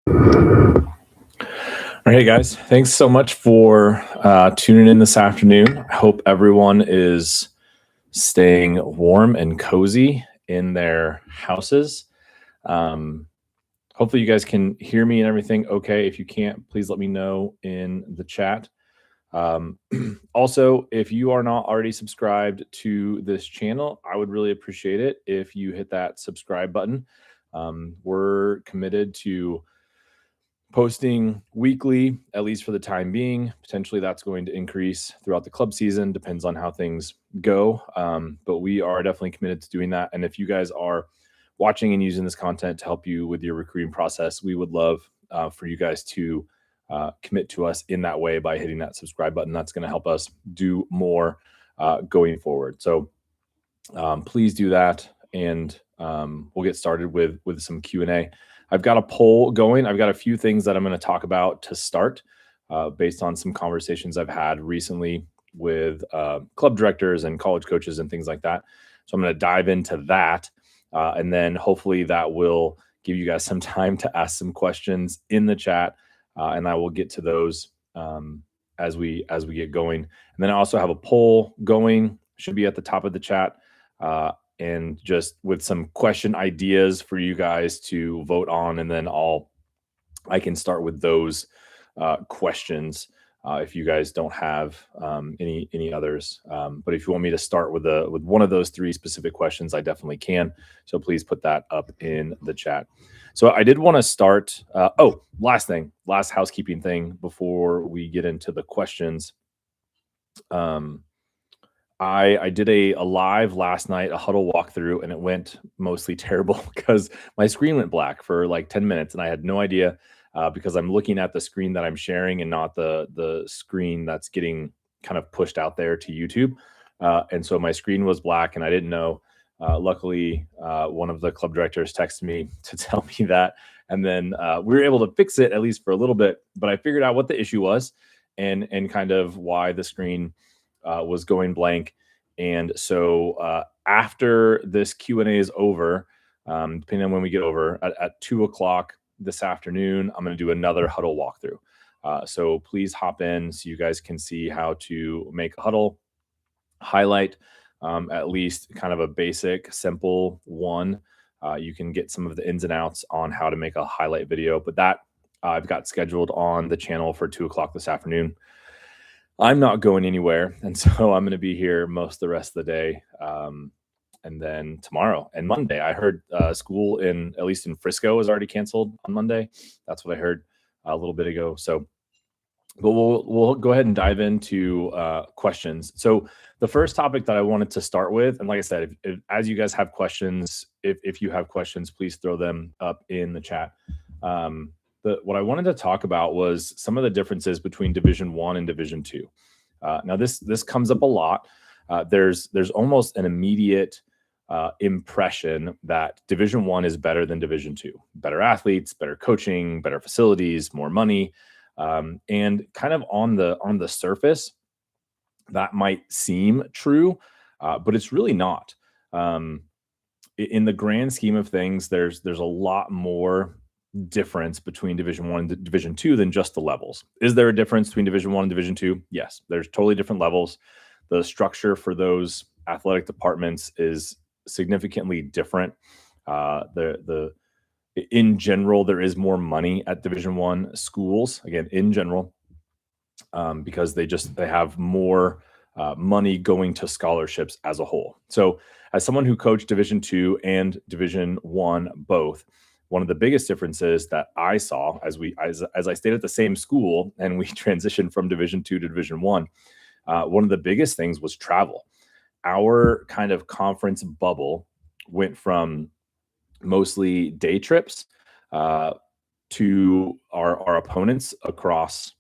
All right, guys. Thanks so much for tuning in this afternoon. I hope everyone is staying warm and cozy in their houses. Hopefully you guys can hear me and everything okay. If you can't, please let me know in the chat. Also, if you are not already subscribed to this channel, I would really appreciate it if you hit that subscribe button. We're committed to posting weekly, at least for the time being. Potentially that's going to increase throughout the club season, depends on how things go. But we are definitely committed to doing that. And if you guys are watching and using this content to help you with your recruiting process, we would love for you guys to commit to us in that way by hitting that subscribe button. That's going to help us do more going forward. So please do that. And we'll get started with some Q&A. I've got a poll going. I've got a few things that I'm going to talk about to start based on some conversations I've had recently with club directors and college coaches and things like that. So I'm going to dive into that. And then hopefully that will give you guys some time to ask some questions in the chat. And I will get to those as we get going. And then I also have a poll going, should be at the top of the chat. And just with some question ideas for you guys to vote on, and then I can start with those questions if you guys don't have any others. But if you want me to start with one of those three specific questions, I definitely can. So please put that up in the chat. So I did want to start. Last housekeeping thing before we get into the questions. I did a live last night, a huddle walkthrough, and it went mostly terrible because my screen went black for like 10 minutes, and I had no idea because I'm looking at the screen that I'm sharing and not the screen that's getting kind of pushed out there to YouTube. And so my screen was black, and I didn't know. Luckily, one of the club directors texted me to tell me that, and then we were able to fix it at least for a little bit. But I figured out what the issue was and kind of why the screen was going blank. And so after this Q&A is over, depending on when we get over, at 2 o'clock this afternoon, I'm going to do another huddle walkthrough. So please hop in so you guys can see how to make a huddle, highlight at least kind of a basic, simple one. You can get some of the ins and outs on how to make a highlight video, but that I've got scheduled on the channel for 2 o'clock this afternoon. I'm not going anywhere, and so I'm going to be here most of the rest of the day, and then tomorrow and Monday. I heard school at least in Frisco is already canceled on Monday. That's what I heard a little bit ago. So, but we'll go ahead and dive into questions. So the first topic that I wanted to start with, and like I said, as you guys have questions, if you have questions, please throw them up in the chat. What I wanted to talk about was some of the differences between Division I and Division II. Now, this comes up a lot. There's almost an immediate impression that Division I is better than Division II. Better athletes, better coaching, better facilities, more money, and kind of on the surface, that might seem true, but it's really not. In the grand scheme of things, there's a lot more difference between Division I and Division II than just the levels. Is there a difference between Division I and Division II? Yes, there's totally different levels. The structure for those athletic departments is significantly different. In general, there is more money at Division I schools, again, in general, because they have more money going to scholarships as a whole. So as someone who coached Division II and Division I both, one of the biggest differences that I saw as I stayed at the same school and we transitioned from Division II to Division I, one of the biggest things was travel. Our kind of conference bubble went from mostly day trips to our opponents across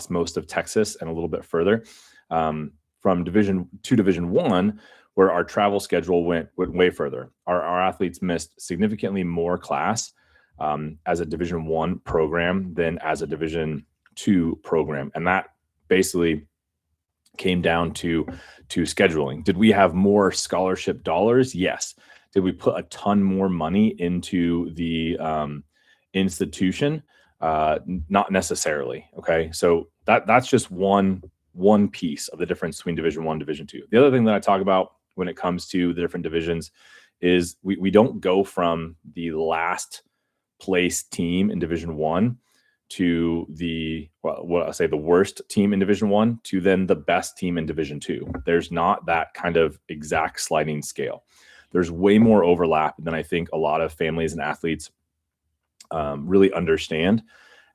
most of Texas and a little bit further. From Division to Division I, where our travel schedule went way further. Our athletes missed significantly more class as a Division I program than as a Division II program. And that basically came down to scheduling. Did we have more scholarship dollars? Yes. Did we put a ton more money into the institution? Not necessarily. Okay, so that's just one piece of the difference between Division One, Division Two. The other thing that I talk about when it comes to the different divisions is we don't go from the last place team in Division One to what I say the worst team in Division One to then the best team in Division Two. There's not that kind of exact sliding scale. There's way more overlap than I think a lot of families and athletes really understand.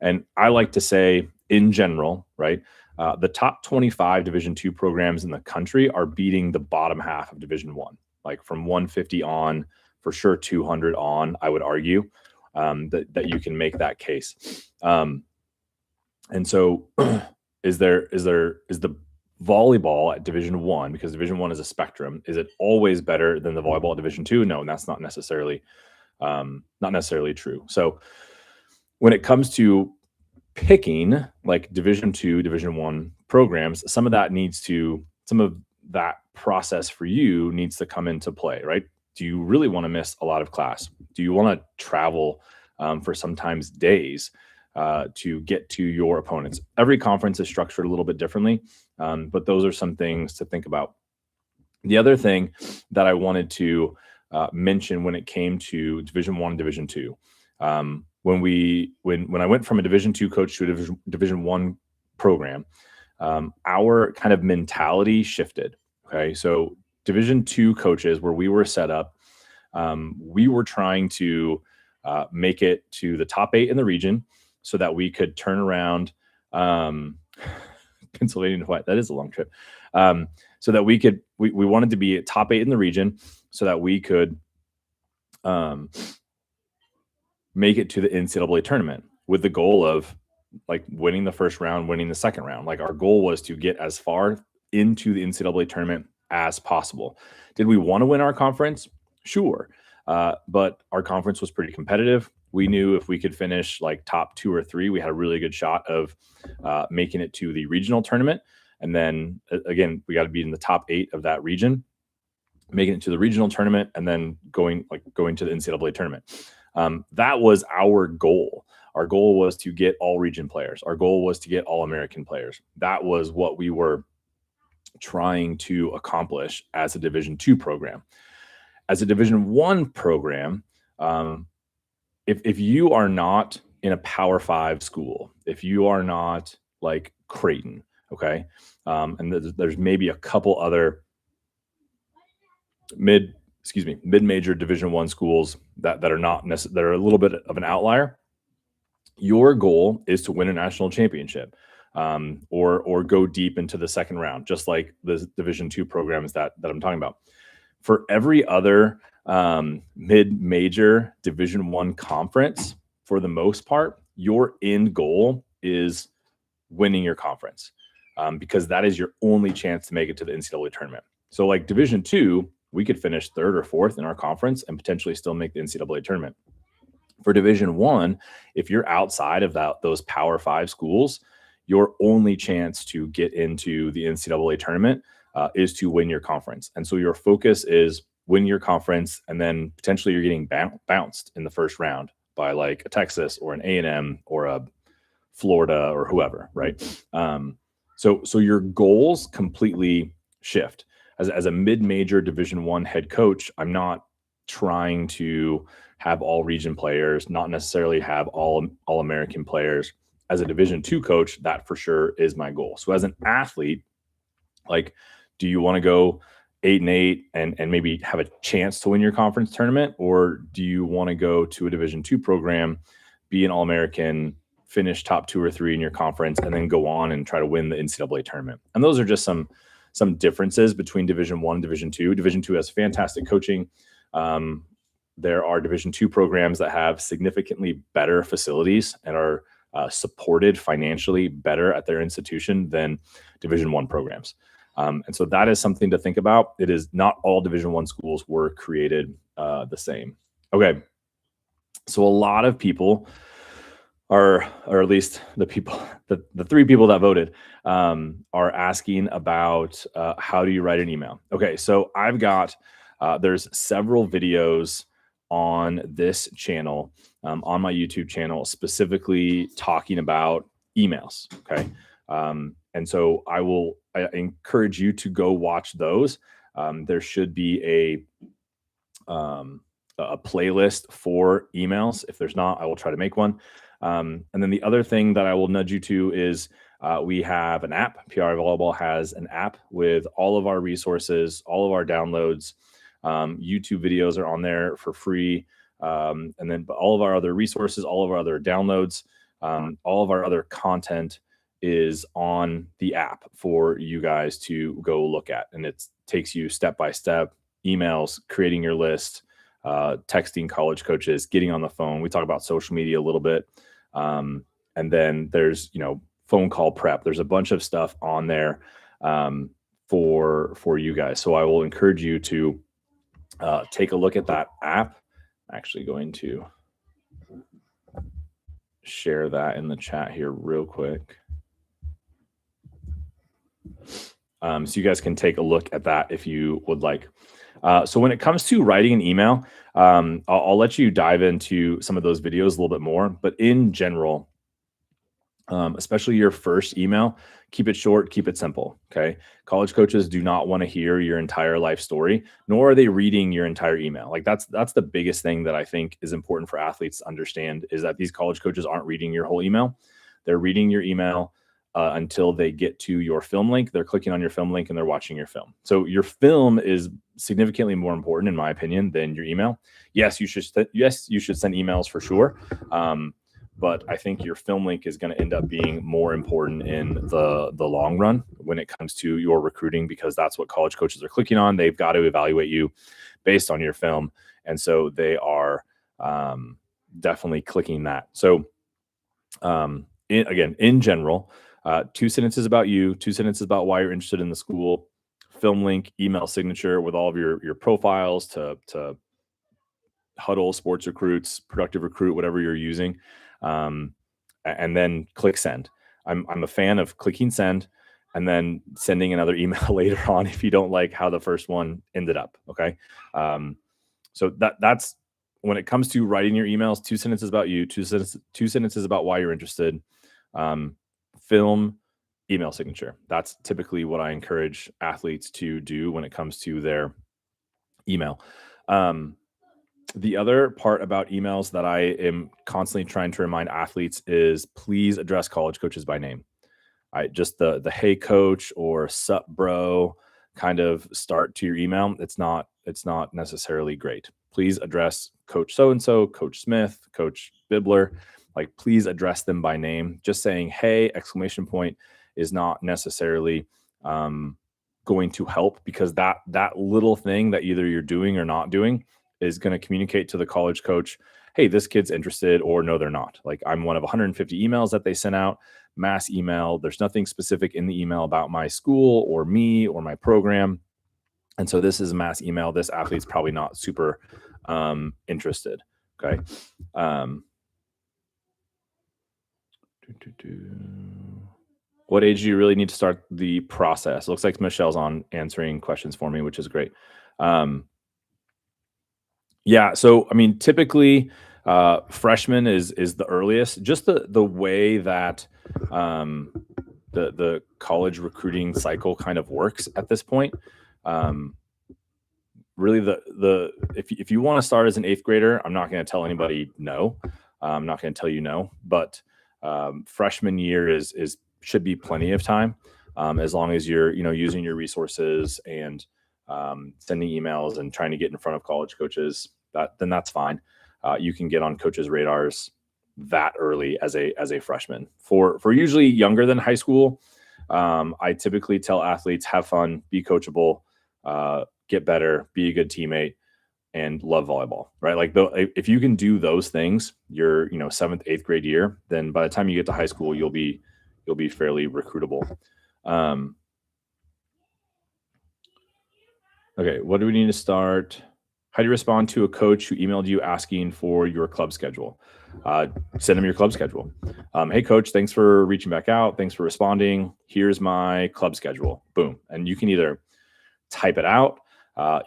And I like to say, in general, right, the top 25 Division Two programs in the country are beating the bottom half of Division One, like from 150 on, for sure 200 on. I would argue that you can make that case. And so, is the volleyball at Division One, because Division One is a spectrum, is it always better than the volleyball at Division Two? No, and that's not necessarily true. So when it comes to picking like Division Two, Division One programs, some of that process for you needs to come into play, right? Do you really want to miss a lot of class? Do you want to travel for sometimes days to get to your opponents? Every conference is structured a little bit differently, but those are some things to think about. The other thing that I wanted to mention when it came to Division One, Division Two, when I went from a Division Two coach to a Division One program, our kind of mentality shifted. Okay, so Division Two coaches, where we were set up, we were trying to make it to the top 8 in the region, so that we could turn around Pennsylvania to White. That is a long trip. So that we wanted to be at top 8 in the region, so that we could make it to the NCAA tournament with the goal of like winning the first round, winning the second round. Like our goal was to get as far into the NCAA tournament as possible. Did we want to win our conference? Sure. But our conference was pretty competitive. We knew if we could finish like top 2 or 3, we had a really good shot of making it to the regional tournament. And then again, we got to be in the top 8 of that region, making it to the regional tournament, and then going to the NCAA tournament. That was our goal. Our goal was to get all region players. Our goal was to get all American players. That was what we were trying to accomplish as a Division Two program. As a Division One program, if you are not in a Power 5 school, if you are not like Creighton, okay, and there's maybe a couple other mid-major Division One schools that are not that are a little bit of an outlier. Your goal is to win a national championship, or go deep into the second round, just like the Division Two programs that I'm talking about. For every other mid-major Division One conference, for the most part, your end goal is winning your conference, because that is your only chance to make it to the NCAA tournament. So like Division Two, we could finish 3rd or 4th in our conference and potentially still make the NCAA tournament. For Division One, if you're outside of those Power 5 schools, your only chance to get into the NCAA tournament is to win your conference. And so your focus is win your conference, and then potentially you're getting bounced in the first round by like a Texas or an A&M or a Florida or whoever, right? So your goals completely shift. As a mid-major Division One head coach, I'm not trying to have all region players, not necessarily have all American players. As a Division Two coach, that for sure is my goal. So as an athlete, like, do you want to go 8-8 and maybe have a chance to win your conference tournament? Or do you want to go to a Division Two program, be an All-American, finish top 2 or 3 in your conference, and then go on and try to win the NCAA tournament? And those are just some differences between Division One and Division Two. Division Two has fantastic coaching. There are Division Two programs that have significantly better facilities and are supported financially better at their institution than Division One programs. And so that is something to think about. It is not all Division One schools were created the same. Okay. So a lot of people or at least the 3 people that voted are asking about how do you write an email? Okay. So I've got, there's several videos on this channel, on my YouTube channel, specifically talking about emails. Okay. And so I encourage you to go watch those. There should be a playlist for emails. If there's not, I will try to make one. And then the other thing that I will nudge you to is we have an app. PRI Volleyball has an app with all of our resources, all of our downloads. YouTube videos are on there for free. And then all of our other resources, all of our other downloads, all of our other content is on the app for you guys to go look at. And it takes you step by step, emails, creating your list, texting college coaches, getting on the phone. We talk about social media a little bit. And then there's, phone call prep. There's a bunch of stuff on there for you guys. So I will encourage you to take a look at that app. I'm actually going to share that in the chat here real quick. So you guys can take a look at that if you would like. So when it comes to writing an email, I'll let you dive into some of those videos a little bit more, but in general, especially your first email, keep it short, keep it simple. Okay. College coaches do not want to hear your entire life story, nor are they reading your entire email. Like that's the biggest thing that I think is important for athletes to understand, is that these college coaches aren't reading your whole email. They're reading your email until they get to your film link. They're clicking on your film link and they're watching your film. So your film is significantly more important, in my opinion, than your email. Yes, you should send emails for sure. But I think your film link is going to end up being more important in the long run when it comes to your recruiting, because that's what college coaches are clicking on. They've got to evaluate you based on your film. And so they are definitely clicking that. So in general, 2 sentences about you, 2 sentences about why you're interested in the school, film link, email signature with all of your profiles to Huddle, Sports Recruits, Productive Recruit, whatever you're using. And then click send. I'm a fan of clicking send and then sending another email later on if you don't like how the first one ended up. Okay. So that's when it comes to writing your emails, 2 sentences about you, 2 sentences about why you're interested, film, email signature. That's typically what I encourage athletes to do when it comes to their email. The other part about emails that I am constantly trying to remind athletes is please address college coaches by name. Just the hey coach or sup bro kind of start to your email. It's not necessarily great. Please address Coach so-and-so, Coach Smith, Coach Bibler. Like, please address them by name. Just saying, hey, ! is not necessarily going to help, because that little thing that either you're doing or not doing is going to communicate to the college coach, hey, this kid's interested, or no, they're not. Like, I'm one of 150 emails that they sent out, mass email. There's nothing specific in the email about my school or me or my program. And so this is a mass email. This athlete's probably not super interested. Okay. What age do you really need to start the process? It looks like Michelle's on answering questions for me, which is great. Yeah. So, I mean, typically freshman is the earliest. Just the way that the college recruiting cycle kind of works at this point. Really, if you want to start as an 8th grader, I'm not going to tell anybody no. I'm not going to tell you no, but freshman year should be plenty of time, as long as you're using your resources and sending emails and trying to get in front of college coaches. Then that's fine. You can get on coaches' radars that early as a freshman. For usually younger than high school, I typically tell athletes, have fun, be coachable, get better, be a good teammate, and love volleyball, right? Like, if you can do those things your 7th, 8th grade year, then by the time you get to high school, you'll be fairly recruitable. Okay, what do we need to start? How do you respond to a coach who emailed you asking for your club schedule? Send them your club schedule. Hey, coach, thanks for reaching back out. Thanks for responding. Here's my club schedule. Boom. And you can either type it out.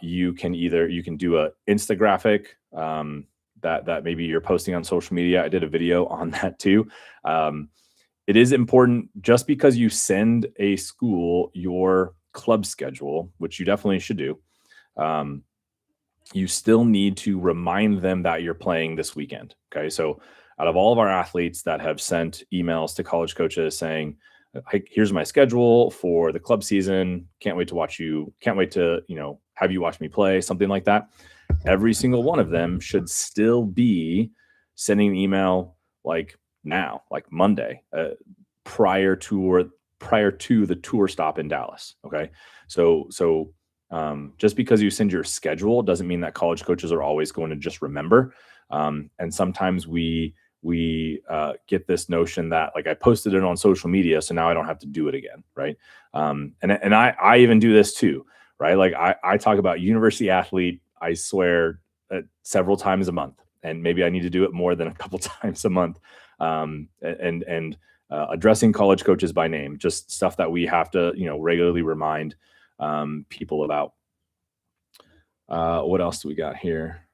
You can do a Instagraphic that maybe you're posting on social media. I did a video on that too. It is important, just because you send a school your club schedule, which you definitely should do. You still need to remind them that you're playing this weekend. Okay. So out of all of our athletes that have sent emails to college coaches saying, hey, here's my schedule for the club season. Can't wait to, have you watch me play, something like that. Every single one of them should still be sending an email like now, like Monday, prior to the tour stop in Dallas. Okay. So just because you send your schedule doesn't mean that college coaches are always going to just remember. And sometimes we get this notion that, like, I posted it on social media, so now I don't have to do it again. Right. And I even do this too, right? Like I talk about university athlete, I swear, several times a month, and maybe I need to do it more than a couple times a month. And addressing college coaches by name, just stuff that we have to, regularly remind people about. What else do we got here?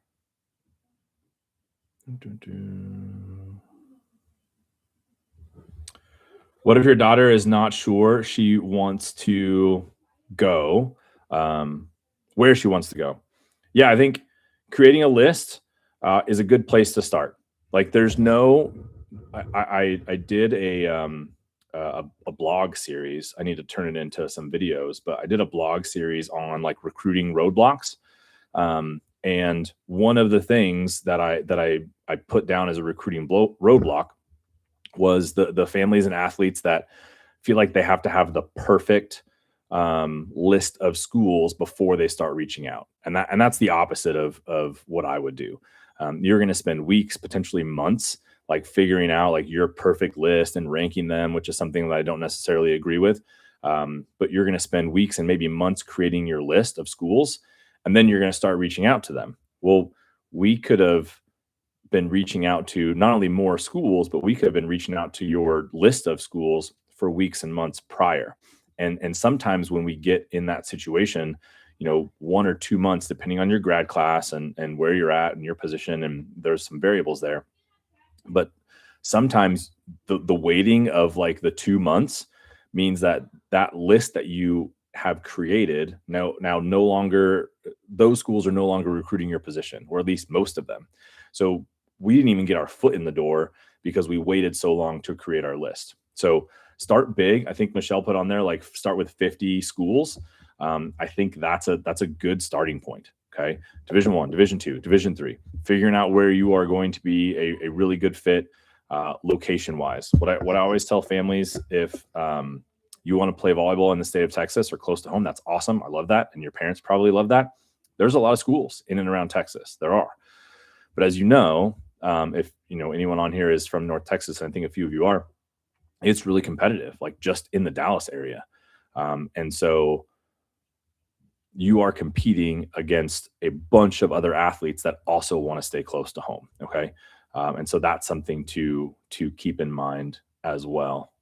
What if your daughter is not sure she wants to go, where she wants to go? Yeah, I think creating a list is a good place to start. Like, there's no, I did a blog series. I need to turn it into some videos, but I did a blog series on like recruiting roadblocks. And one of the things that I put down as a recruiting roadblock was the families and athletes that feel like they have to have the perfect list of schools before they start reaching out. And that's the opposite of what I would do. You're going to spend weeks, potentially months, like figuring out like your perfect list and ranking them, which is something that I don't necessarily agree with. But you're going to spend weeks and maybe months creating your list of schools, and then you're going to start reaching out to them. Well, we could have been reaching out to not only more schools, but we could have been reaching out to your list of schools for weeks and months prior. And sometimes when we get in that situation, 1 or 2 months, depending on your grad class and where you're at and your position, and there's some variables there. But sometimes the waiting of like the 2 months means that list that you have created now no longer, those schools are no longer recruiting your position, or at least most of them. So we didn't even get our foot in the door because we waited so long to create our list. So start big. I think Michelle put on there, like, start with 50 schools. I think that's a good starting point. Okay. Division 1, Division 2, Division 3, figuring out where you are going to be a really good fit, location wise. What I always tell families, if you want to play volleyball in the state of Texas or close to home, that's awesome. I love that. And your parents probably love that. There's a lot of schools in and around Texas. There are. But as you know, if anyone on here is from North Texas, and I think a few of you are, it's really competitive, like just in the Dallas area. And so you are competing against a bunch of other athletes that also want to stay close to home. Okay. And so that's something to keep in mind as well.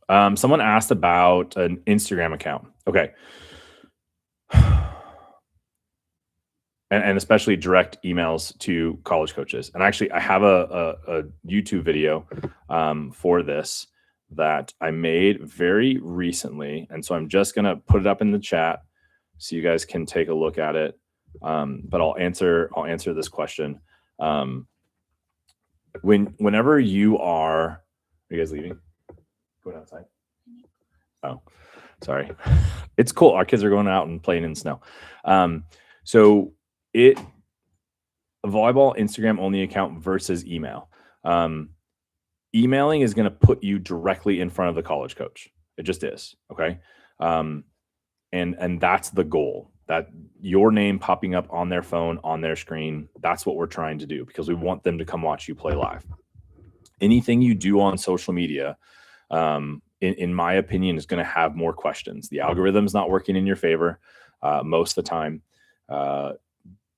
Someone asked about an Instagram account. Okay. And especially direct emails to college coaches. And actually, I have a YouTube video for this that I made very recently. And so I'm just going to put it up in the chat so you guys can take a look at it. But I'll answer this question. Whenever you are you guys leaving? Going outside? Oh, sorry. It's cool. Our kids are going out and playing in snow. So a volleyball Instagram only account versus email. Emailing is going to put you directly in front of the college coach. It just is. Okay. And that's the goal, that your name popping up on their phone, on their screen. That's what we're trying to do, because we want them to come watch you play live. Anything you do on social media, in my opinion, is going to have more questions. The algorithm's not working in your favor most of the time.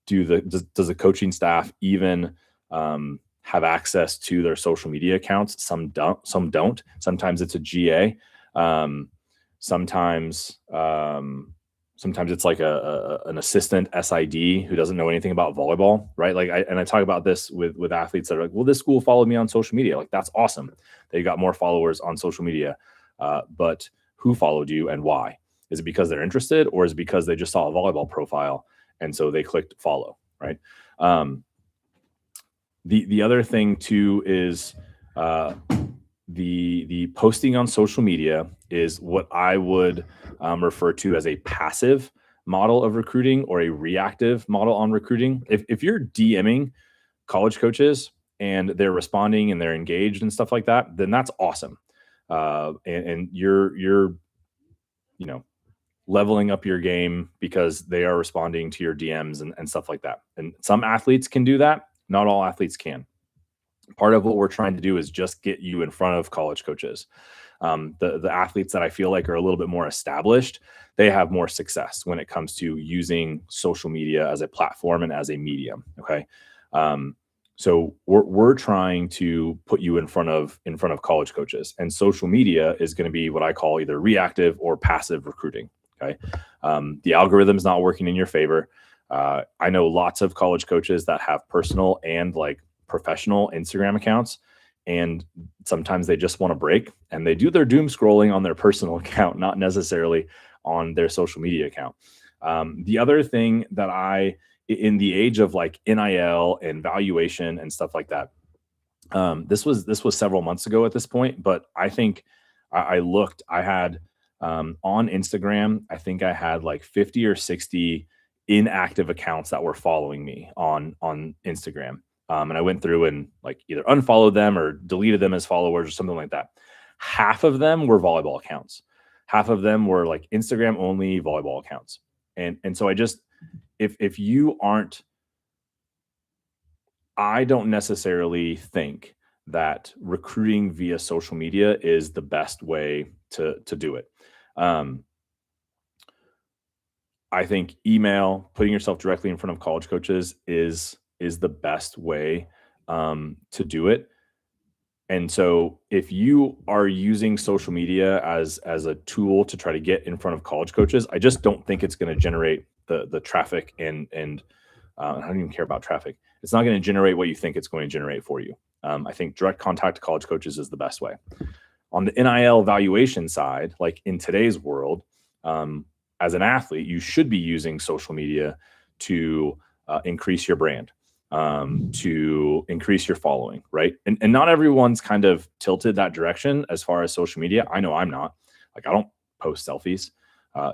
Does the coaching staff even have access to their social media accounts? Some don't. Sometimes it's a GA. Sometimes sometimes it's like an assistant SID who doesn't know anything about volleyball, right? Like I talk about this with athletes that are like, well, this school followed me on social media. Like, that's awesome. They got more followers on social media. But who followed you and why? Is it because they're interested, or is it because they just saw a volleyball profile and so they clicked follow, right? The other thing too is the posting on social media is what I would refer to as a passive model of recruiting, or a reactive model on recruiting. If you're DMing college coaches and they're responding and they're engaged and stuff like that, then that's awesome. And you're leveling up your game because they are responding to your DMs and stuff like that. And some athletes can do that. Not all athletes can. Part of what we're trying to do is just get you in front of college coaches. The athletes that I feel like are a little bit more established, they have more success when it comes to using social media as a platform and as a medium. Okay. So we're trying to put you in front of college coaches, and social media is going to be what I call either reactive or passive recruiting. Okay. The algorithm's not working in your favor. I know lots of college coaches that have personal and like professional Instagram accounts, and sometimes they just want to break and they do their doom scrolling on their personal account, not necessarily on their social media account. The other thing that in the age of like NIL and valuation and stuff like that, this was several months ago at this point, but I think I looked, I had on Instagram, I think I had like 50 or 60 inactive accounts that were following me on Instagram. And I went through and like either unfollowed them or deleted them as followers or something like that. Half of them were volleyball accounts. Half of them were like Instagram only volleyball accounts. And so if you aren't, I don't necessarily think that recruiting via social media is the best way to do it. I think email, putting yourself directly in front of college coaches is the best way to do it. And so if you are using social media as a tool to try to get in front of college coaches, I just don't think it's going to generate the traffic and I don't even care about traffic. It's not going to generate what you think it's going to generate for you. I think direct contact to college coaches is the best way. On the NIL valuation side, like in today's world, as an athlete, you should be using social media to increase your brand, to increase your following, right? And not everyone's kind of tilted that direction as far as social media. I know I'm not. Like, I don't post selfies.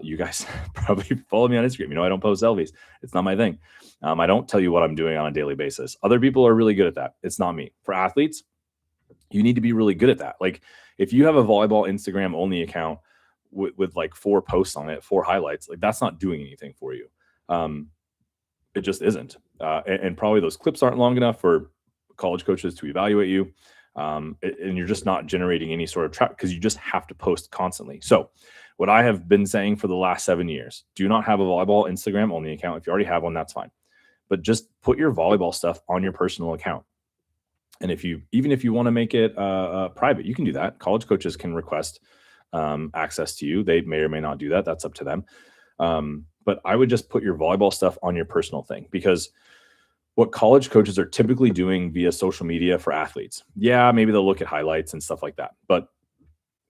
You guys probably follow me on Instagram. You know, I don't post selfies. It's not my thing. I don't tell you what I'm doing on a daily basis. Other people are really good at that. It's not me. For athletes, you need to be really good at that. Like, if you have a volleyball Instagram only account with like 4 posts on it, 4 highlights, like that's not doing anything for you. It just isn't. And probably those clips aren't long enough for college coaches to evaluate you. And you're just not generating any sort of traffic because you just have to post constantly. So what I have been saying for the last 7 years, do not have a volleyball Instagram only account. If you already have one, that's fine. But just put your volleyball stuff on your personal account. And even if you want to make it private, you can do that. College coaches can request access to you. They may or may not do that. That's up to them. But I would just put your volleyball stuff on your personal thing, because what college coaches are typically doing via social media for athletes, yeah, maybe they'll look at highlights and stuff like that. But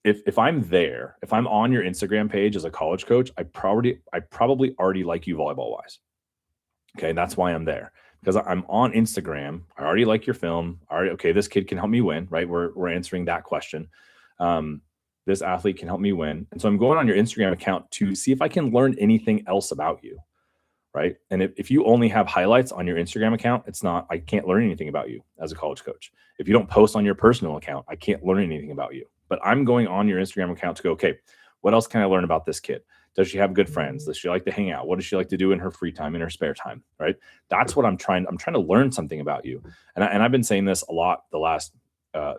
if I'm there, if I'm on your Instagram page as a college coach, I probably already like you volleyball wise. Okay. And that's why I'm there, because I'm on Instagram. I already like your film. Okay, this kid can help me win, right? We're answering that question. This athlete can help me win. And so I'm going on your Instagram account to see if I can learn anything else about you, right? And if you only have highlights on your Instagram account, I can't learn anything about you as a college coach. If you don't post on your personal account, I can't learn anything about you. But I'm going on your Instagram account to go, okay, what else can I learn about this kid? Does she have good friends? Does she like to hang out? What does she like to do in her free time, in her spare time, right? That's what I'm trying to learn something about you. And I've been saying this a lot the last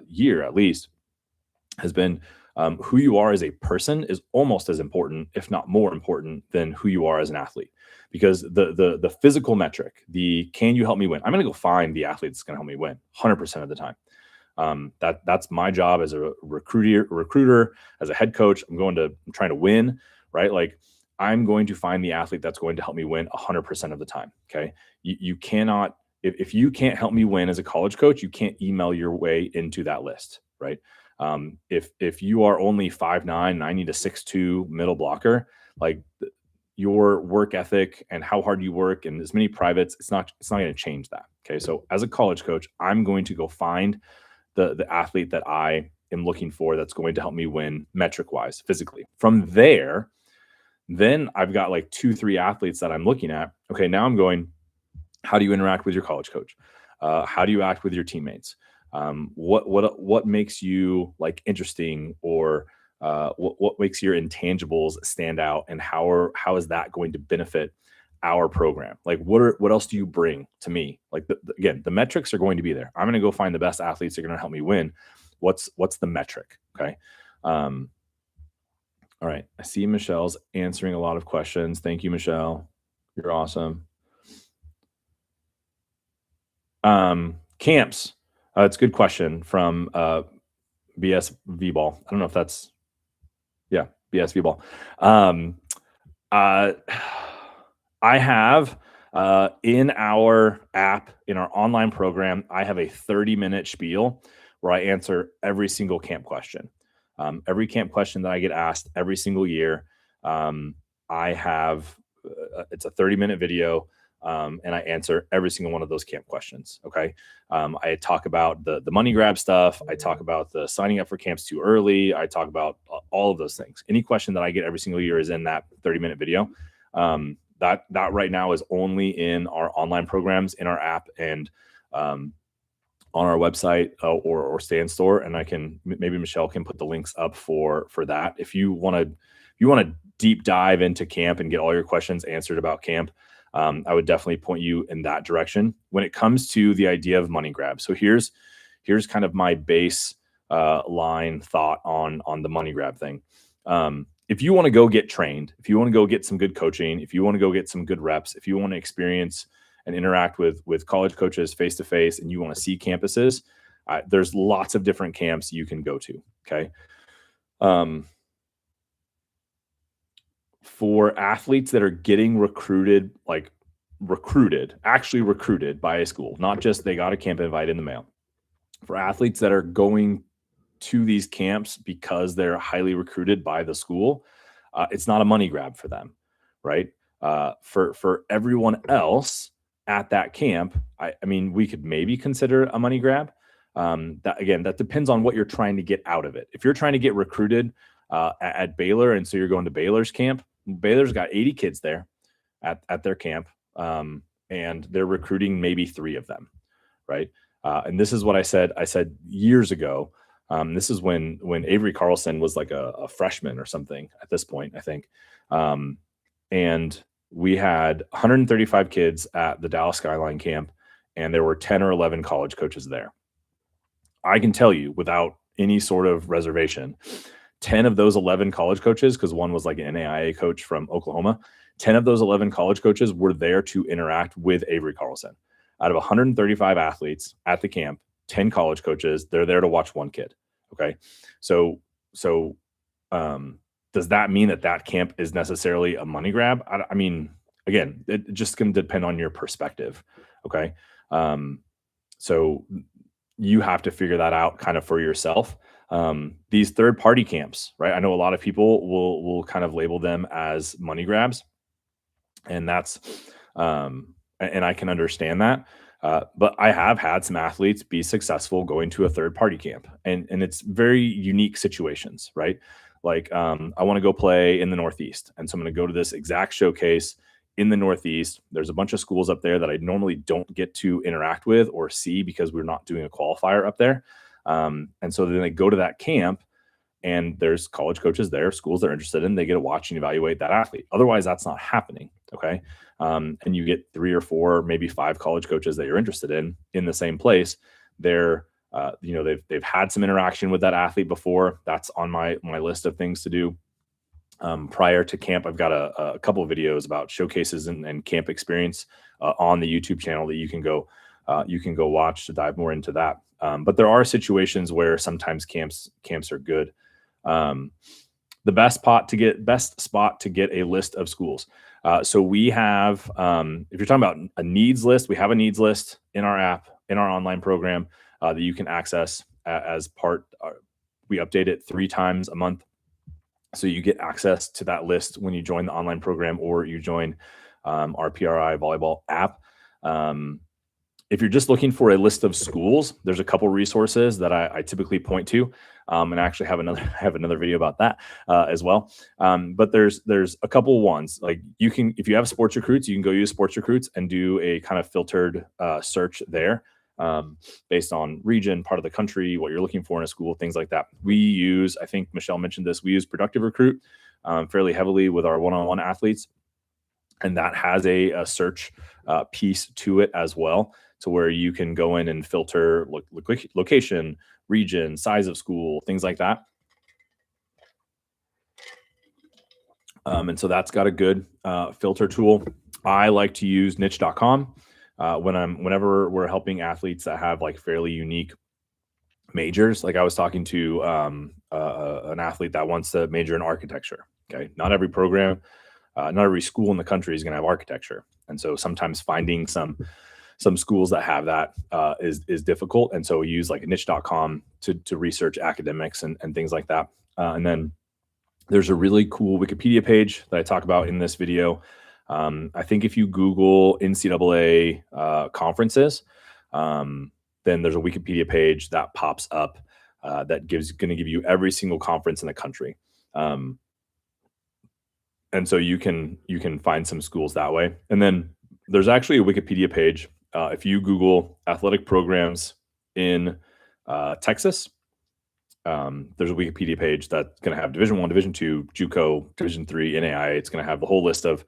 year at least, has been who you are as a person is almost as important, if not more important, than who you are as an athlete. Because the physical metric, can you help me win? I'm going to go find the athlete that's going to help me win 100% of the time. That's my job as a recruiter, as a head coach. I'm trying to win, right? Like, I'm going to find the athlete that's going to help me win 100% of the time. Okay. You cannot, if you can't help me win as a college coach, you can't email your way into that list. Right. If you are only 5'9" and I need a 6'2" middle blocker, like your work ethic and how hard you work and as many privates, it's not going to change that. Okay. So as a college coach, I'm going to go find the athlete that I am looking for that's going to help me win metric wise, physically. From there, then I've got like 2, 3 athletes that I'm looking at. Okay, now I'm going, how do you interact with your college coach? How do you act with your teammates? What makes you like interesting, or what makes your intangibles stand out, and how is that going to benefit our program? Like what else do you bring to me? Like again, the metrics are going to be there. I'm going to go find the best athletes that are going to help me win. What's the metric? Okay. All right. I see Michelle's answering a lot of questions. Thank you, Michelle. You're awesome. Camps. It's a good question from BS V-Ball. I don't know if that's, yeah, BS V-Ball. I have in our app, in our online program, I have a 30-minute spiel where I answer every single camp question. Every camp question that I get asked every single year, I have, it's a 30-minute video, and I answer every single one of those camp questions. Okay. I talk about the money grab stuff. I talk about the signing up for camps too early. I talk about all of those things. Any question that I get every single year is in that 30-minute video. That right now is only in our online programs, in our app, and on our website or stand store. And maybe Michelle can put the links up for that. If you want to deep dive into camp and get all your questions answered about camp, I would definitely point you in that direction when it comes to the idea of money grab. So here's kind of my base line thought on the money grab thing. If you want to go get trained, if you want to go get some good coaching, if you want to go get some good reps, if you want to experience and interact with college coaches face to face, and you want to see campuses, there's lots of different camps you can go to. Okay. For athletes that are getting actually recruited by a school, not just they got a camp invite in the mail. For athletes that are going to these camps because they're highly recruited by the school, it's not a money grab for them, right? For everyone else at that camp, I mean, we could maybe consider a money grab. That depends on what you're trying to get out of it. If you're trying to get recruited at Baylor, and so you're going to Baylor's camp, Baylor's got 80 kids there at their camp, and they're recruiting maybe 3 of them, right? And this is what I said years ago. This is when Avery Carlson was like a freshman or something at this point, I think. And we had 135 kids at the Dallas Skyline camp, and there were 10 or 11 college coaches there. I can tell you without any sort of reservation, 10 of those 11 college coaches, because one was like an NAIA coach from Oklahoma, 10 of those 11 college coaches were there to interact with Avery Carlson. Out of 135 athletes at the camp, 10 college coaches, they're there to watch one kid. Okay. So does that mean that camp is necessarily a money grab? I mean, again, it just can depend on your perspective. Okay. So you have to figure that out kind of for yourself. These third-party camps, right? I know a lot of people will kind of label them as money grabs, and that's, and I can understand that. But I have had some athletes be successful going to a third-party camp, and it's very unique situations, right? Like, I want to go play in the Northeast, and so I'm going to go to this exact showcase in the Northeast. There's a bunch of schools up there that I normally don't get to interact with or see because we're not doing a qualifier up there. And so then they go to that camp, and there's college coaches there, schools they're interested in, they get to watch and evaluate that athlete. Otherwise, that's not happening. Okay. And you get 3 or 4, maybe 5 college coaches that you're interested in the same place. They're, they've had some interaction with that athlete before. That's on my list of things to do. Prior to camp, I've got a couple of videos about showcases and camp experience on the YouTube channel that you can go watch to dive more into that. But there are situations where sometimes camps are good. the best spot to get a list of schools. So we have, if you're talking about a needs list, we have a needs list in our app, in our online program that you can access as part. We update it 3 times a month, so you get access to that list when you join the online program or you join our PRI volleyball app. If you're just looking for a list of schools, there's a couple resources that I typically point to, and I actually have another video about that as well. But there's a couple ones, like you can, if you have Sports Recruits, you can go use Sports Recruits and do a kind of filtered search there, based on region, part of the country, what you're looking for in a school, things like that. We use, I think Michelle mentioned this, we use Productive Recruit fairly heavily with our one-on-one athletes, and that has a search piece to it as well, to where you can go in and filter location, region, size of school, things like that. And so that's got a good filter tool. I like to use niche.com whenever we're helping athletes that have like fairly unique majors. Like I was talking to an athlete that wants to major in architecture. Okay, not every program, not every school in the country is going to have architecture, and so sometimes finding some schools that have that is difficult. And so we use like niche.com to research academics and things like that. And then there's a really cool Wikipedia page that I talk about in this video. I think if you Google NCAA conferences, then there's a Wikipedia page that pops up that going to give you every single conference in the country. And so you can find some schools that way. And then there's actually a Wikipedia page. If you Google athletic programs in Texas, there's a Wikipedia page that's going to have Division I, Division II, JUCO, Division III, NAI. It's going to have the whole list of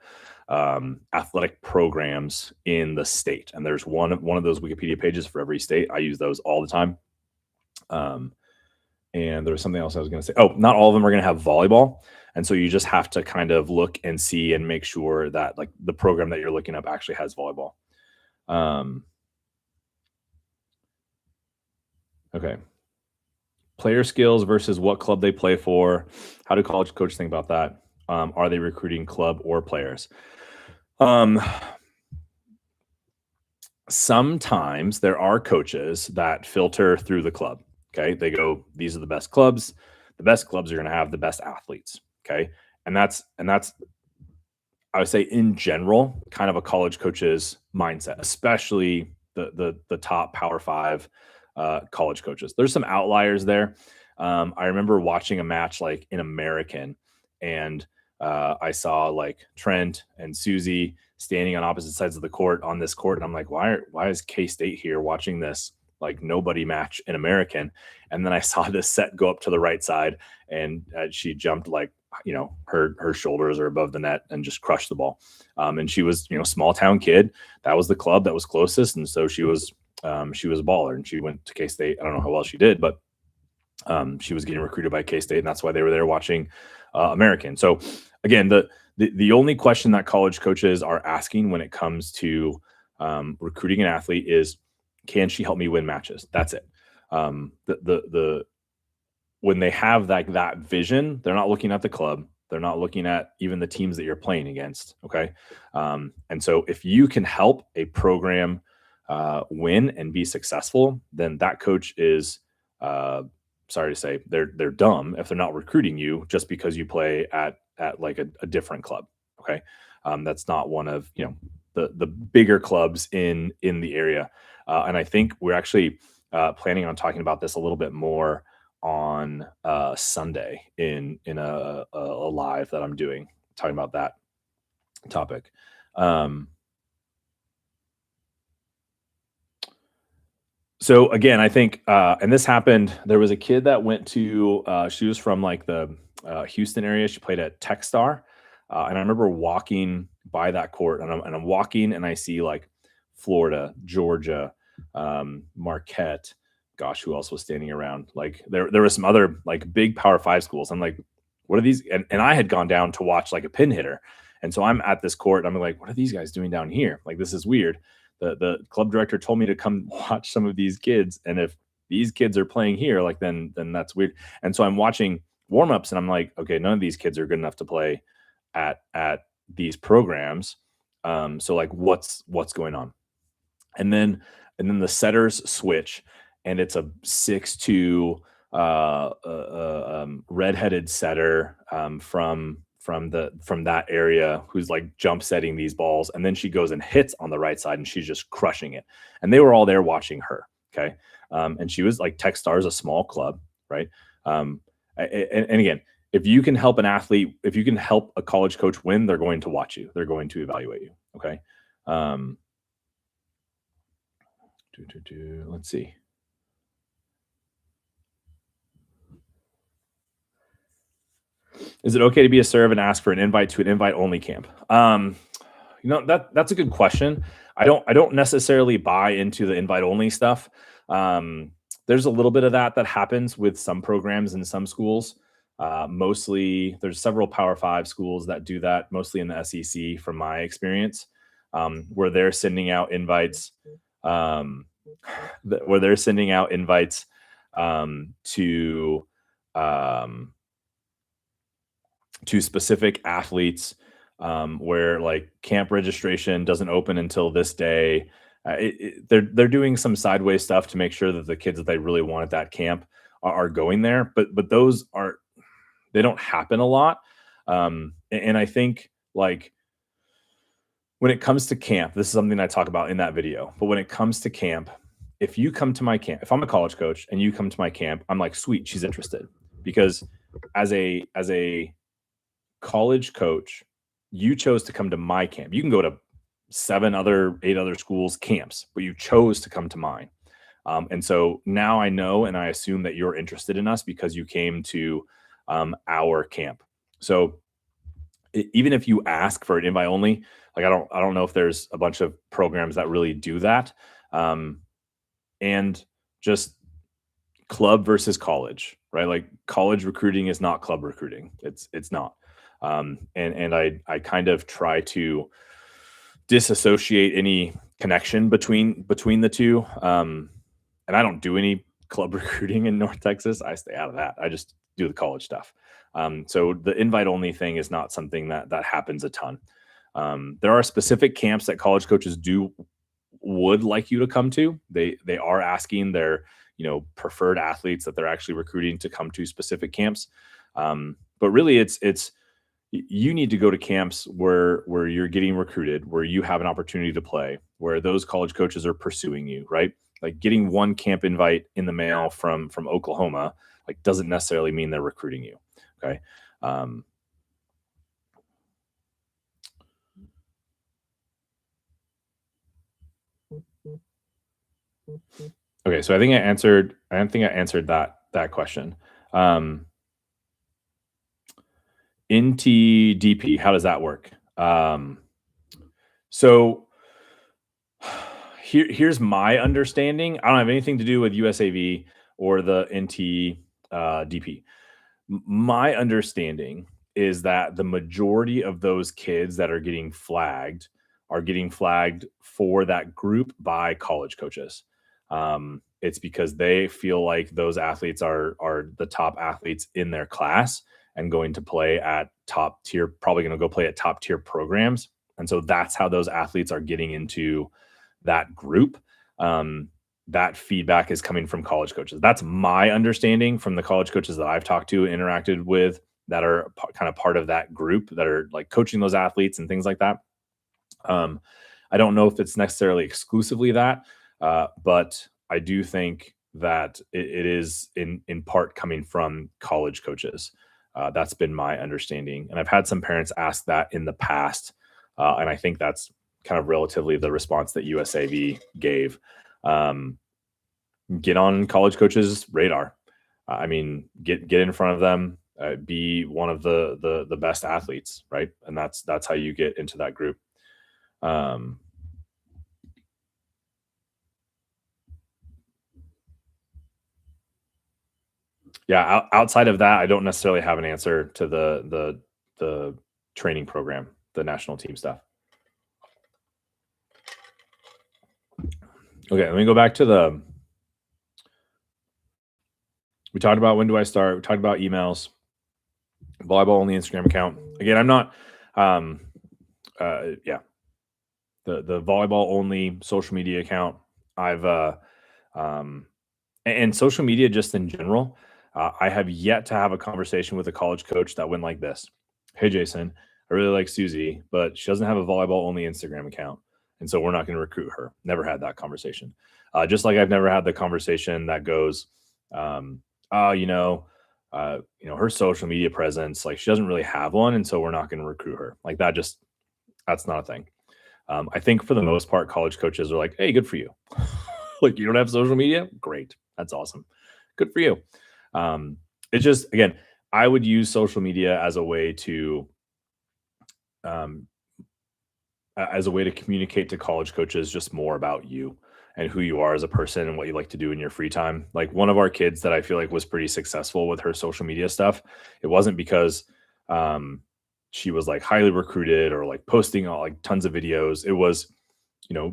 athletic programs in the state. And there's one of those Wikipedia pages for every state. I use those all the time. And there was something else I was going to say. Oh, not all of them are going to have volleyball. And so you just have to kind of look and see and make sure that like the program that you're looking up actually has volleyball. Okay. Player skills versus what club they play for. How do college coaches think about that? Are they recruiting club or players? Sometimes there are coaches that filter through the club. Okay. They go, these are the best clubs. The best clubs are going to have the best athletes. Okay. And that's, I would say in general, kind of a college coach's mindset, especially the top Power 5 college coaches. There's some outliers there. I remember watching a match like in American, and I saw like Trent and Susie standing on opposite sides of the court on this court. And I'm like, why is K-State here watching this like nobody match in American? And then I saw this set go up to the right side, and she jumped like, you know, her shoulders are above the net and just crushed the ball. And she was, you know, small town kid. That was the club that was closest. And so she was a baller, and she went to K-State. I don't know how well she did, but she was getting recruited by K-State, and that's why they were there watching American. So again, the only question that college coaches are asking when it comes to recruiting an athlete is, can she help me win matches? That's it. When they have that vision, they're not looking at the club. They're not looking at even the teams that you're playing against. Okay. And so if you can help a program win and be successful, then that coach is, sorry to say, they're dumb if they're not recruiting you just because you play at like a different club. Okay. That's not one of, you know, the bigger clubs in the area. And I think we're actually planning on talking about this a little bit more on Sunday in a live that I'm doing, talking about that topic. So again, I think, and this happened, there was a kid that went to, she was from like the Houston area. She played at Techstar. And I remember walking by that court, and I'm walking, and I see like Florida, Georgia, Marquette. Gosh, who else was standing around? Like there were some other like big Power 5 schools. I'm like, what are these? And I had gone down to watch like a pin hitter. And so I'm at this court, and I'm like, what are these guys doing down here? Like, this is weird. The club director told me to come watch some of these kids. And if these kids are playing here, like then that's weird. And so I'm watching warm-ups, and I'm like, okay, none of these kids are good enough to play at these programs. So like what's going on? And then the setters switch, and it's a 6'2" redheaded setter from that area who's like jump setting these balls, and then she goes and hits on the right side, and she's just crushing it. And they were all there watching her. Okay, and she was like Techstar is a small club, right? Um, and again, if you can help an athlete, if you can help a college coach win, they're going to watch you. They're going to evaluate you. Okay. Um, Let's see. Is it okay to be a serve and ask for an invite to an invite only camp? That's a good question. I don't necessarily buy into the invite only stuff. There's a little bit of that happens with some programs in some schools. Mostly, there's several Power Five schools that do that, mostly in the SEC, from my experience, where they're sending out invites. Um, where they're sending out invites to um, specific athletes, where like camp registration doesn't open until this day. They're doing some sideways stuff to make sure that the kids that they really want at that camp are going there. But those are they don't happen a lot. And I think like when it comes to camp, this is something I talk about in that video. But when it comes to camp, if you come to my camp, if I'm a college coach and you come to my camp, I'm like, sweet, she's interested. Because as a college coach, you chose to come to my camp. You can go to 8 other schools' camps, but you chose to come to mine. And so now I know and I assume that you're interested in us because you came to our camp. So even if you ask for an invite only, like I don't know if there's a bunch of programs that really do that. And just club versus college, right? Like college recruiting is not club recruiting. It's not. And I kind of try to disassociate any connection between the two. And I don't do any club recruiting in North Texas. I stay out of that. I just do the college stuff. So the invite only thing is not something that happens a ton. There are specific camps that college coaches would like you to come to. They are asking their preferred athletes that they're actually recruiting to come to specific camps. But really it's you need to go to camps where you're getting recruited, where you have an opportunity to play, where those college coaches are pursuing you, right? Like getting one camp invite in the mail from Oklahoma, like doesn't necessarily mean they're recruiting you. Okay. Okay. So I think I answered that question. NTDP, how does that work? So here's my understanding. I don't have anything to do with USAV or the NTDP. My understanding is that the majority of those kids that are getting flagged for that group by college coaches. It's because they feel like those athletes are the top athletes in their class and going to play at top tier, probably going to go play at top tier programs. And so that's how those athletes are getting into that group. That feedback is coming from college coaches. That's my understanding from the college coaches that I've talked to and interacted with that are kind of part of that group that are like coaching those athletes and things like that. I don't know if it's necessarily exclusively that, but I do think that it is in part coming from college coaches. That's been my understanding. And I've had some parents ask that in the past. And I think that's kind of relatively the response that USAV gave. Get on college coaches' radar. I mean, get in front of them, be one of the best athletes, right? And that's how you get into that group. Yeah, outside of that, I don't necessarily have an answer to the training program, the national team stuff. Okay, let me go back to we talked about when do I start? We talked about emails. Volleyball only Instagram account. Again, I'm not, um, yeah, the volleyball only social media account. I've, um, and social media just in general. I have yet to have a conversation with a college coach that went like this. Hey, Jason, I really like Susie, but she doesn't have a volleyball only Instagram account. And so we're not going to recruit her. Never had that conversation. Just like I've never had the conversation that goes, um, oh, her social media presence, like she doesn't really have one. And so we're not going to recruit her. Like that's not a thing. I think for the most part, college coaches are like, hey, good for you. Like, you don't have social media? Great. That's awesome. Good for you. Um, it's just, again, I would use social media as a way to, um, communicate to college coaches just more about you and who you are as a person and what you like to do in your free time. Like one of our kids that I feel like was pretty successful with her social media stuff. It wasn't because um, she was like highly recruited or like posting all like tons of videos. It was,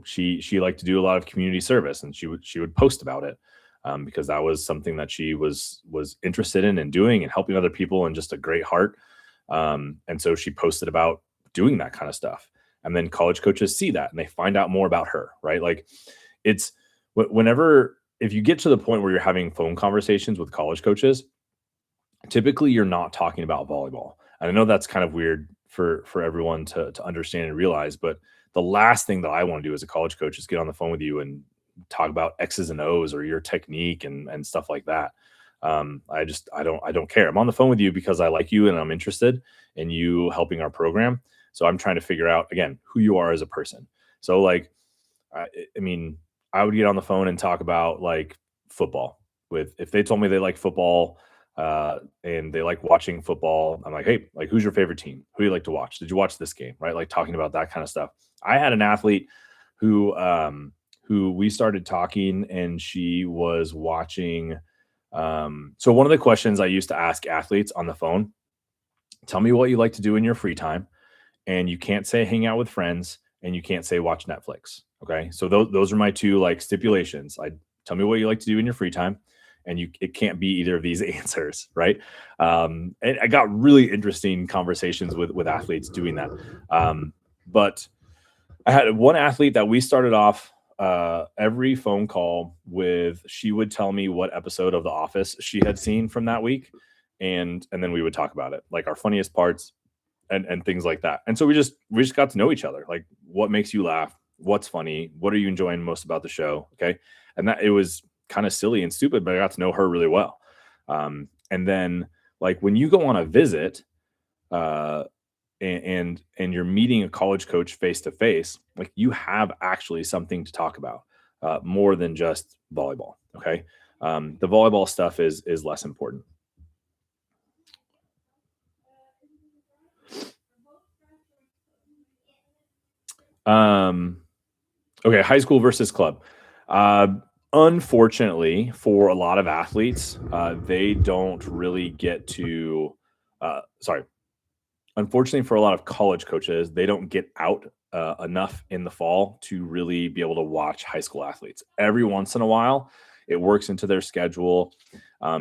she liked to do a lot of community service, and she would post about it because that was something that she was interested in and doing and helping other people and just a great heart. And so she posted about doing that kind of stuff, and then college coaches see that and they find out more about her, right? Like it's whenever, if you get to the point where you're having phone conversations with college coaches, typically you're not talking about volleyball. And I know that's kind of weird for everyone to understand and realize, but the last thing that I want to do as a college coach is get on the phone with you and talk about X's and O's or your technique and stuff like that. I don't care. I'm on the phone with you because I like you and I'm interested in you helping our program. So I'm trying to figure out, again, who you are as a person. So like, I mean, I would get on the phone and talk about like football if they told me they like football, and they like watching football. I'm like, hey, like, who's your favorite team? Who do you like to watch? Did you watch this game? Right? Like talking about that kind of stuff. I had an athlete who we started talking, and she was watching. So one of the questions I used to ask athletes on the phone: tell me what you like to do in your free time, and you can't say hang out with friends, and you can't say watch Netflix. Okay, so those are my two like stipulations. I Tell me what you like to do in your free time, and it can't be either of these answers, right? And I got really interesting conversations with athletes doing that. But I had one athlete that we started off every phone call with. She would tell me what episode of The Office she had seen from that week, and then we would talk about it, like our funniest parts and things like that. And so we just got to know each other. Like, what makes you laugh? What's funny? What are you enjoying most about the show? Okay, and that it was kind of silly and stupid, but I got to know her really well. And then like when you go on a visit, uh, and you're meeting a college coach face to face, like you have actually something to talk about more than just volleyball. Okay, the volleyball stuff is less important. Um, okay, high school versus club. Uh, Unfortunately, for a lot of athletes, they don't really get to. Sorry, unfortunately for a lot of college coaches, they don't get out enough in the fall to really be able to watch high school athletes. Every once in a while, it works into their schedule.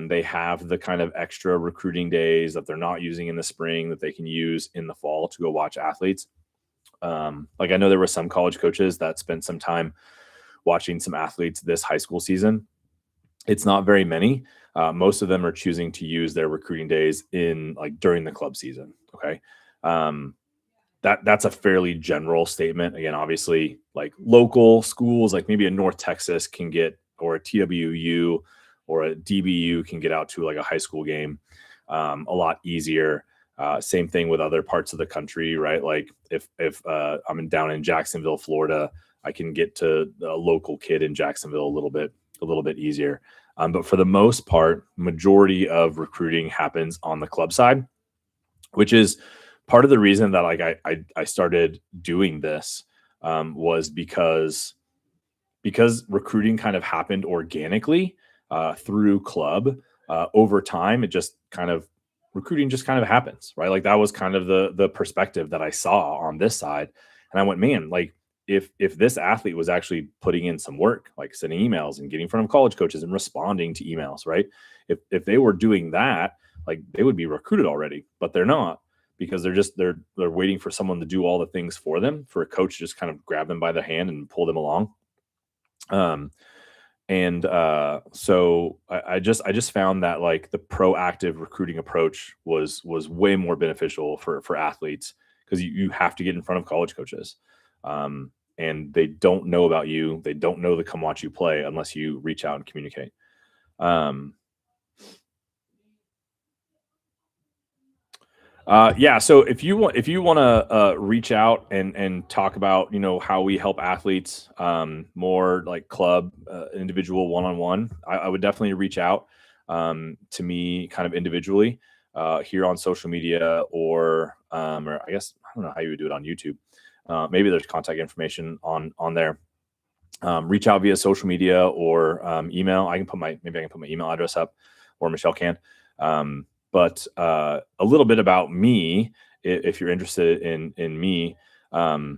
They have the kind of extra recruiting days that they're not using in the spring that they can use in the fall to go watch athletes. Like I know there were some college coaches that spent some time watching some athletes this high school season. It's not very many. Most of them are choosing to use their recruiting days in like during the club season. Okay. Um, that's a fairly general statement. Again, obviously, like local schools, like maybe a North Texas can get, or a TWU or a DBU can get out to like a high school game a lot easier. Same thing with other parts of the country, right? Like if I'm down in Jacksonville, Florida, I can get to a local kid in Jacksonville a little bit easier. But for the most part, majority of recruiting happens on the club side, which is part of the reason that like I started doing this was because recruiting kind of happened organically through club. Over time, it just kind of recruiting just kind of happens, right? Like that was kind of the perspective that I saw on this side, and I went, man, like if this athlete was actually putting in some work, like sending emails and getting in front of college coaches and responding to emails, right? If they were doing that, like they would be recruited already, but they're not, because they're waiting for someone to do all the things for them, for a coach to just kind of grab them by the hand and pull them along. Um, so I just found that like the proactive recruiting approach was way more beneficial for athletes, because you have to get in front of college coaches. And they don't know about you. They don't know to come watch you play unless you reach out and communicate. Um, yeah. So if you want to reach out and talk about how we help athletes, more like club, individual, one on one, I would definitely reach out to me kind of individually, here on social media, or I guess I don't know how you would do it on YouTube. Maybe there's contact information on there. Reach out via social media or email. Maybe I can put my email address up, or Michelle can. But a little bit about me, if you're interested in me, I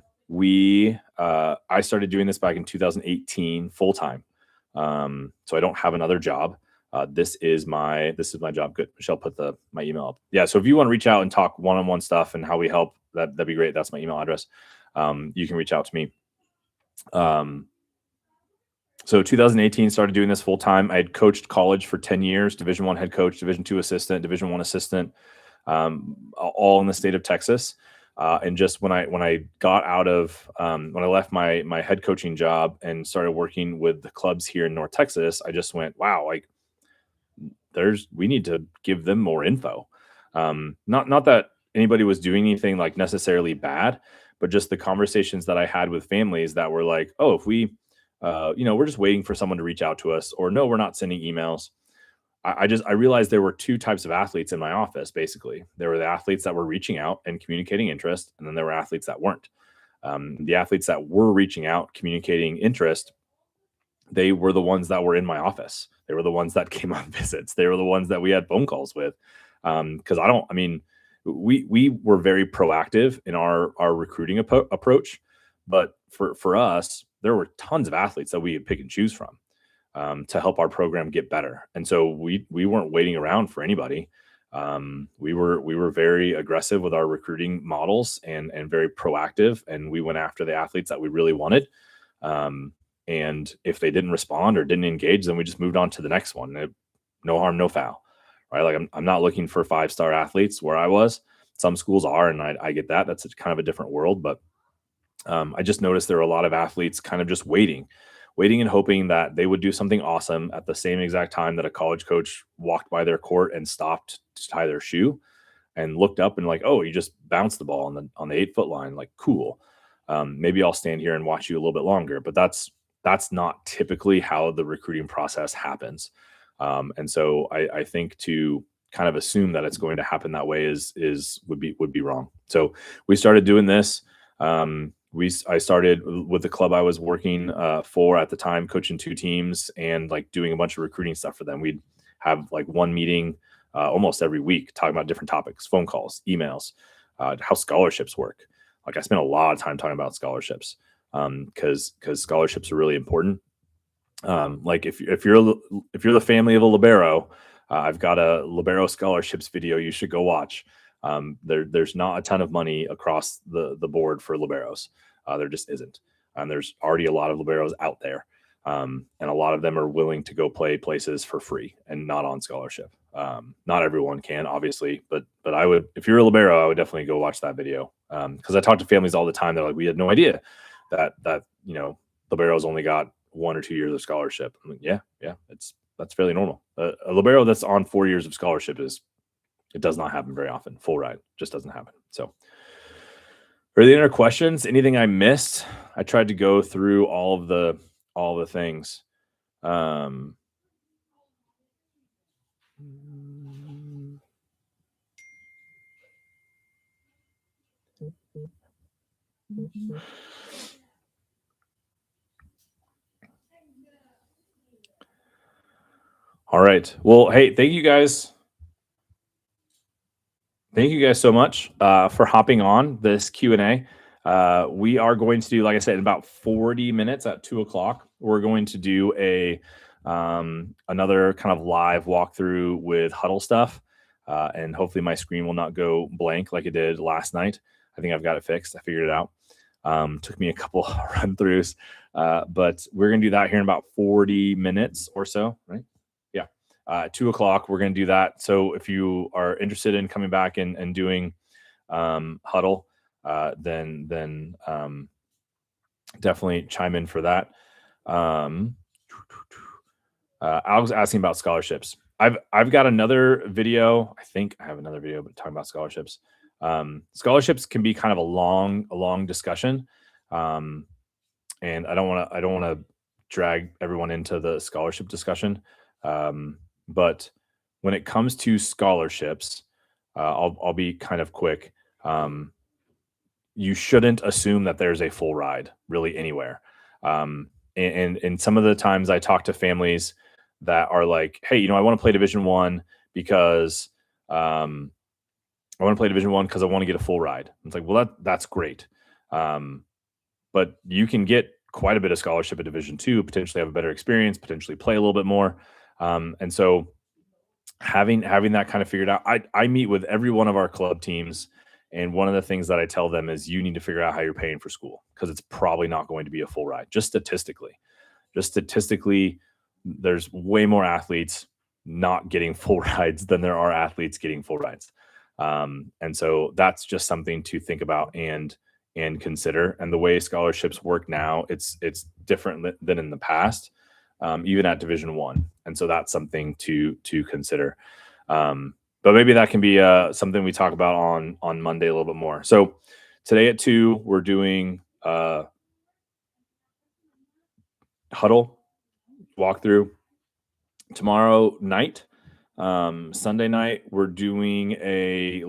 started doing this back in 2018 full time. So I don't have another job. This is my job. Good. Michelle put my email up. Yeah. So if you want to reach out and talk one-on-one stuff and how we help, that'd be great. That's my email address. You can reach out to me. So 2018, started doing this full time. I had coached college for 10 years, Division I head coach, Division II assistant, Division I assistant, all in the state of Texas. And just when I got out of, when I left my head coaching job and started working with the clubs here in North Texas, I just went, wow, like we need to give them more info. Not that anybody was doing anything like necessarily bad, but just the conversations that I had with families that were like, oh, if we, we're just waiting for someone to reach out to us, or no, we're not sending emails. I realized there were two types of athletes in my office. Basically, there were the athletes that were reaching out and communicating interest, and then there were athletes that weren't. The athletes that were reaching out, communicating interest, they were the ones that were in my office. They were the ones that came on visits. They were the ones that we had phone calls with. Because we were very proactive in our recruiting approach, but for us, there were tons of athletes that we could pick and choose from, to help our program get better. And so we weren't waiting around for anybody. We were very aggressive with our recruiting models and very proactive. And we went after the athletes that we really wanted. And if they didn't respond or didn't engage, then we just moved on to the next one. No harm, no foul, right? Like I'm not looking for 5-star athletes where I was. Some schools are, and I get that. That's kind of a different world, but I just noticed there were a lot of athletes kind of just waiting and hoping that they would do something awesome at the same exact time that a college coach walked by their court and stopped to tie their shoe and looked up and like, oh, you just bounced the ball on the 8-foot line. Like, cool. Maybe I'll stand here and watch you a little bit longer, but that's not typically how the recruiting process happens. And so I think to kind of assume that it's going to happen that way would be wrong. So we started doing this. I started with the club I was working for at the time, coaching 2 teams and like doing a bunch of recruiting stuff for them. We'd have like one meeting almost every week, talking about different topics, phone calls, emails, how scholarships work. Like I spent a lot of time talking about scholarships, because scholarships are really important. Like if you're the family of a libero, I've got a libero scholarships video you should go watch. There's not a ton of money across the board for liberos. There just isn't. And there's already a lot of liberos out there. And a lot of them are willing to go play places for free and not on scholarship. Not everyone can, obviously, but I would, if you're a libero, I would definitely go watch that video. Because I talk to families all the time. They're like, we had no idea that liberos only got 1 or 2 years of scholarship. I'm like, yeah, that's fairly normal. A libero that's on 4 years of scholarship it does not happen very often. Full ride just doesn't happen. So are there any other questions? Anything I missed? I tried to go through all the things. All right. Well, hey, thank you guys. Thank you guys so much for hopping on this Q&A. We are going to do, like I said, in about 40 minutes at 2:00, we're going to do another kind of live walkthrough with huddle stuff. and hopefully my screen will not go blank like it did last night. I think I've got it fixed. I figured it out. Took me a couple run throughs, but we're going to do that here in about 40 minutes or so, right? Yeah. 2 o'clock, we're going to do that. So if you are interested in coming back and doing huddle, then definitely chime in for that. Alex asking about scholarships. I've got another video. I think I have another video, but talking about scholarships. Scholarships can be kind of a long discussion, and I don't want to drag everyone into the scholarship discussion. But when it comes to scholarships, I'll be kind of quick. You shouldn't assume that there's a full ride really anywhere. And some of the times I talk to families that are like, hey, I want to play Division One because I want to play Division One because I want to get a full ride. It's like, well, that's great. But you can get quite a bit of scholarship at Division Two, potentially have a better experience, potentially play a little bit more. And so having that kind of figured out, I meet with every one of our club teams. And one of the things that I tell them is you need to figure out how you're paying for school because it's probably not going to be a full ride. Just statistically, there's way more athletes not getting full rides than there are athletes getting full rides. And so that's just something to think about and consider. And the way scholarships work now, it's different than in the past, even at Division One. And so that's something to consider. But maybe that can be something we talk about on Monday a little bit more. So today at 2, we're doing huddle walkthrough. Tomorrow night, Sunday night, we're doing a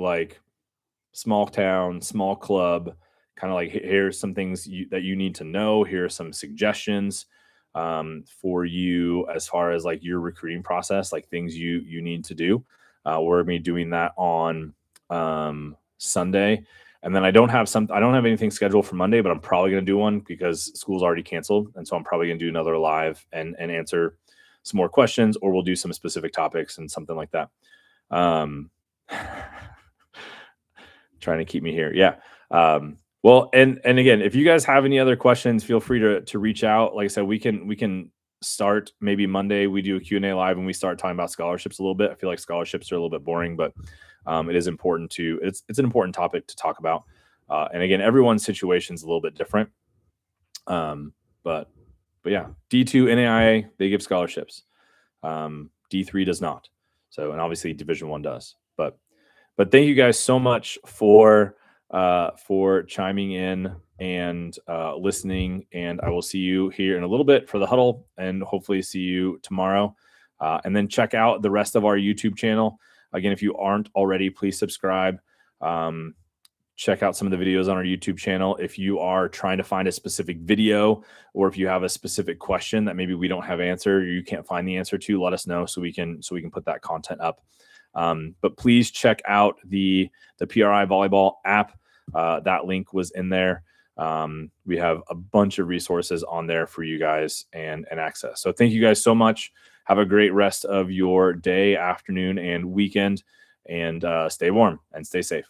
small town, small club, kind of like here's some things that you need to know. Here are some suggestions for you as far as your recruiting process, things you need to do. We're gonna be doing that on Sunday, and then I don't have anything scheduled for Monday, but I'm probably gonna do one because school's already canceled, and so I'm probably gonna do another live and answer some more questions, or we'll do some specific topics and something like that. Trying to keep me here, yeah. Well, and again, if you guys have any other questions, feel free to reach out. Like I said, we can start maybe Monday. We do a Q&A live and we start talking about scholarships a little bit. I feel like scholarships are a little bit boring, but it is important it's an important topic to talk about. And again, everyone's situation is a little bit different. But yeah, D2 NAIA, they give scholarships. D3 does not. So, and obviously Division One does. But thank you guys so much for chiming in and listening. And I will see you here in a little bit for the huddle, and hopefully see you tomorrow. And then check out the rest of our YouTube channel. Again, if you aren't already, please subscribe. Check out some of the videos on our YouTube channel. If you are trying to find a specific video, or if you have a specific question that maybe we don't have answered, or you can't find the answer to, let us know so we can put that content up. But please check out the PRI Volleyball app. That link was in there. We have a bunch of resources on there for you guys and access. So thank you guys so much. Have a great rest of your day, afternoon, and weekend, and stay warm and stay safe.